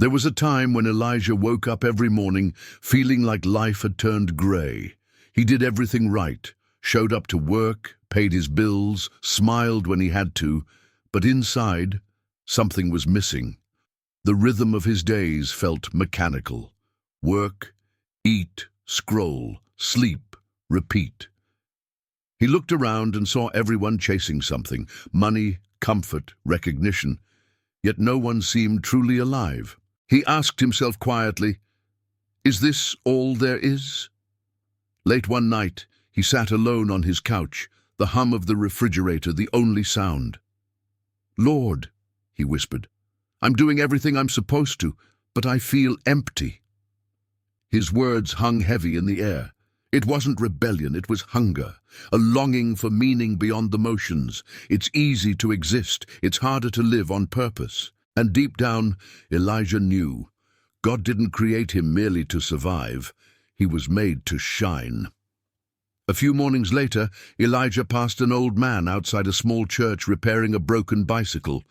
There was a time when Elijah woke up every morning feeling like life had turned grey. He did everything right, showed up to work, paid his bills, smiled when he had to, but inside, something was missing. The rhythm of his days felt mechanical. Work, eat, scroll, sleep, repeat. He looked around and saw everyone chasing something: money, comfort, recognition. Yet no one seemed truly alive. He asked himself quietly, "Is this all there is?" Late one night, he sat alone on his couch, the hum of the refrigerator the only sound. "Lord," he whispered, "I'm doing everything I'm supposed to, but I feel empty." His words hung heavy in the air. It wasn't rebellion, it was hunger, a longing for meaning beyond the motions. It's easy to exist, it's harder to live on purpose. And deep down, Elijah knew God didn't create him merely to survive. He was made to shine. A few mornings later, Elijah passed an old man outside a small church repairing a broken bicycle.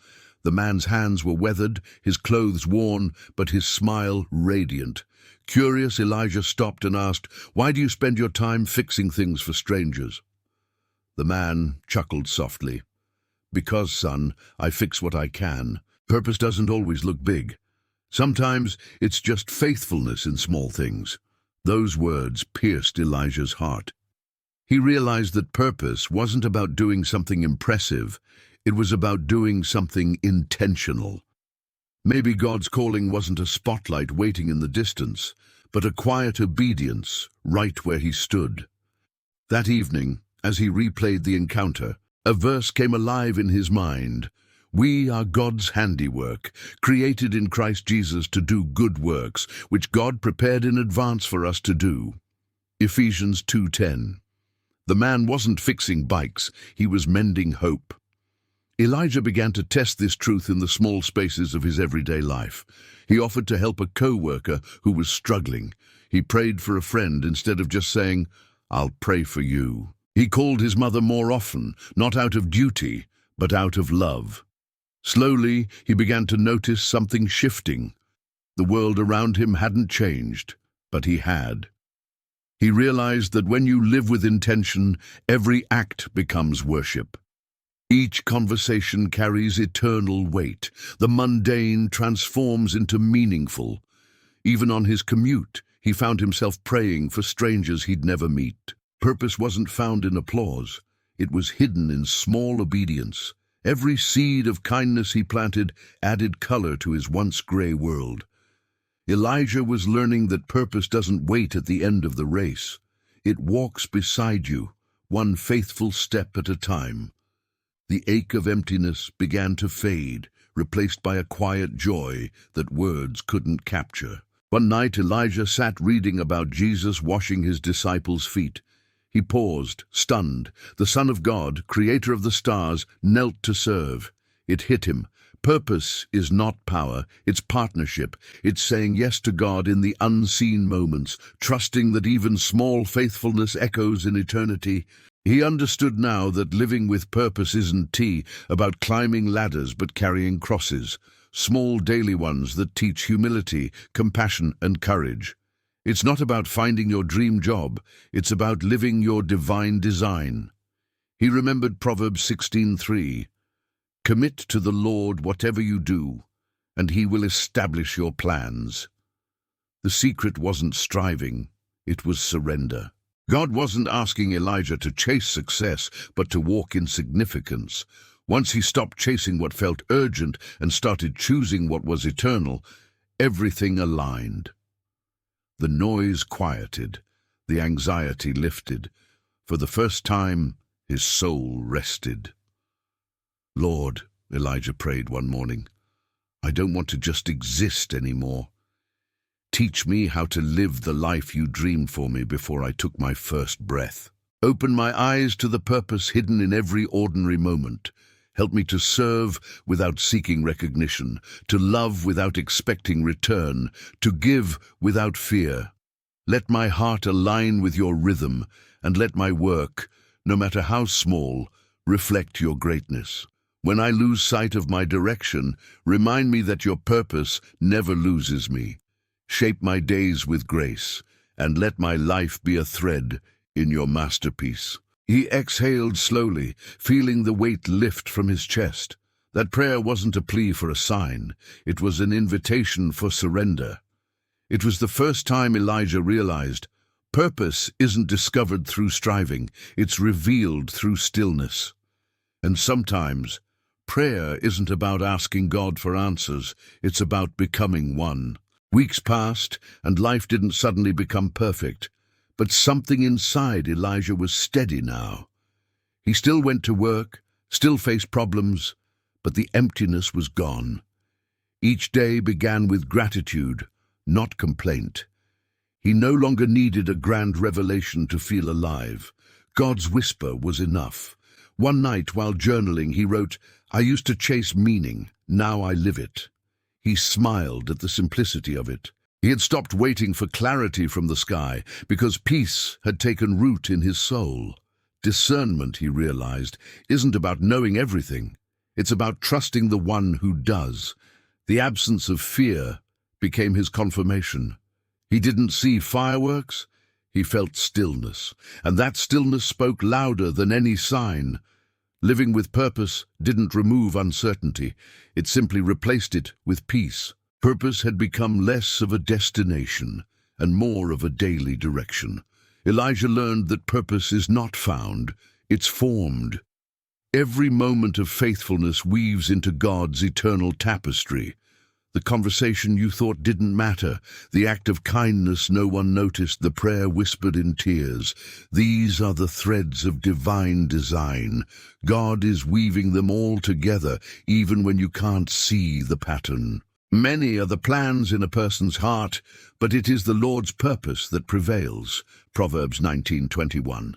The man's hands were weathered, his clothes worn, but his smile radiant. Curious, Elijah stopped and asked, "Why do you spend your time fixing things for strangers?" The man chuckled softly. "Because, son, I fix what I can. Purpose doesn't always look big. Sometimes it's just faithfulness in small things." Those words pierced Elijah's heart. He realized that purpose wasn't about doing something impressive. It was about doing something intentional. Maybe God's calling wasn't a spotlight waiting in the distance, but a quiet obedience right where he stood. That evening, as he replayed the encounter, a verse came alive in his mind. "We are God's handiwork, created in Christ Jesus to do good works, which God prepared in advance for us to do." Ephesians 2:10. The man wasn't fixing bikes, he was mending hope. Elijah began to test this truth in the small spaces of his everyday life. He offered to help a co-worker who was struggling. He prayed for a friend instead of just saying, "I'll pray for you." He called his mother more often, not out of duty, but out of love. Slowly, he began to notice something shifting. The world around him hadn't changed, but he had. He realized that when you live with intention, every act becomes worship. Each conversation carries eternal weight. The mundane transforms into meaningful. Even on his commute, he found himself praying for strangers he'd never meet. Purpose wasn't found in applause. It was hidden in small obedience. Every seed of kindness he planted added color to his once gray world. Elijah was learning that purpose doesn't wait at the end of the race. It walks beside you, one faithful step at a time. The ache of emptiness began to fade, replaced by a quiet joy that words couldn't capture. One night, Elijah sat reading about Jesus washing his disciples' feet. He paused, stunned. The Son of God, creator of the stars, knelt to serve. It hit him. Purpose is not power, it's partnership. It's saying yes to God in the unseen moments, trusting that even small faithfulness echoes in eternity. He understood now that living with purpose isn't about climbing ladders but carrying crosses, small daily ones that teach humility, compassion, and courage. It's not about finding your dream job, it's about living your divine design. He remembered Proverbs 16:3. "Commit to the Lord whatever you do, and he will establish your plans." The secret wasn't striving, it was surrender. God wasn't asking Elijah to chase success, but to walk in significance. Once he stopped chasing what felt urgent and started choosing what was eternal, everything aligned. The noise quieted, the anxiety lifted. For the first time, his soul rested. "Lord," Elijah prayed one morning, "I don't want to just exist anymore. Teach me how to live the life you dreamed for me before I took my first breath. Open my eyes to the purpose hidden in every ordinary moment. Help me to serve without seeking recognition, to love without expecting return, to give without fear. Let my heart align with your rhythm, and let my work, no matter how small, reflect your greatness." When I lose sight of my direction, remind me that your purpose never loses me. Shape my days with grace, and let my life be a thread in your masterpiece." He exhaled slowly, feeling the weight lift from his chest. That prayer wasn't a plea for a sign. It was an invitation for surrender. It was the first time Elijah realized purpose isn't discovered through striving, it's revealed through stillness. And sometimes, prayer isn't about asking God for answers, it's about becoming one. Weeks passed, and life didn't suddenly become perfect, but something inside Elijah was steady now. He still went to work, still faced problems, but the emptiness was gone. Each day began with gratitude, not complaint. He no longer needed a grand revelation to feel alive. God's whisper was enough. One night, while journaling, he wrote, "I used to chase meaning, now I live it." He smiled at the simplicity of it. He had stopped waiting for clarity from the sky because peace had taken root in his soul. Discernment, he realized, isn't about knowing everything. It's about trusting the one who does. The absence of fear became his confirmation. He didn't see fireworks, he felt stillness, and that stillness spoke louder than any sign. Living with purpose didn't remove uncertainty, it simply replaced it with peace. Purpose had become less of a destination and more of a daily direction. Elijah learned that purpose is not found, it's formed. Every moment of faithfulness weaves into God's eternal tapestry. The conversation you thought didn't matter, the act of kindness no one noticed, the prayer whispered in tears. These are the threads of divine design. God is weaving them all together, even when you can't see the pattern. Many are the plans in a person's heart, but it is the Lord's purpose that prevails. Proverbs 19:21.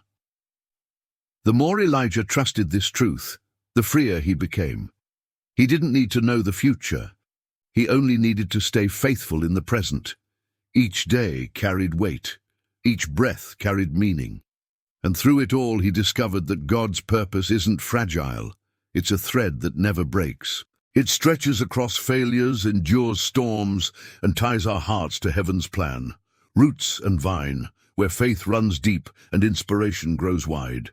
The more Elijah trusted this truth, the freer he became. He didn't need to know the future. He only needed to stay faithful in the present. Each day carried weight. Each breath carried meaning. And through it all he discovered that God's purpose isn't fragile. It's a thread that never breaks. It stretches across failures, endures storms, and ties our hearts to heaven's plan. Roots and vine, where faith runs deep and inspiration grows wide.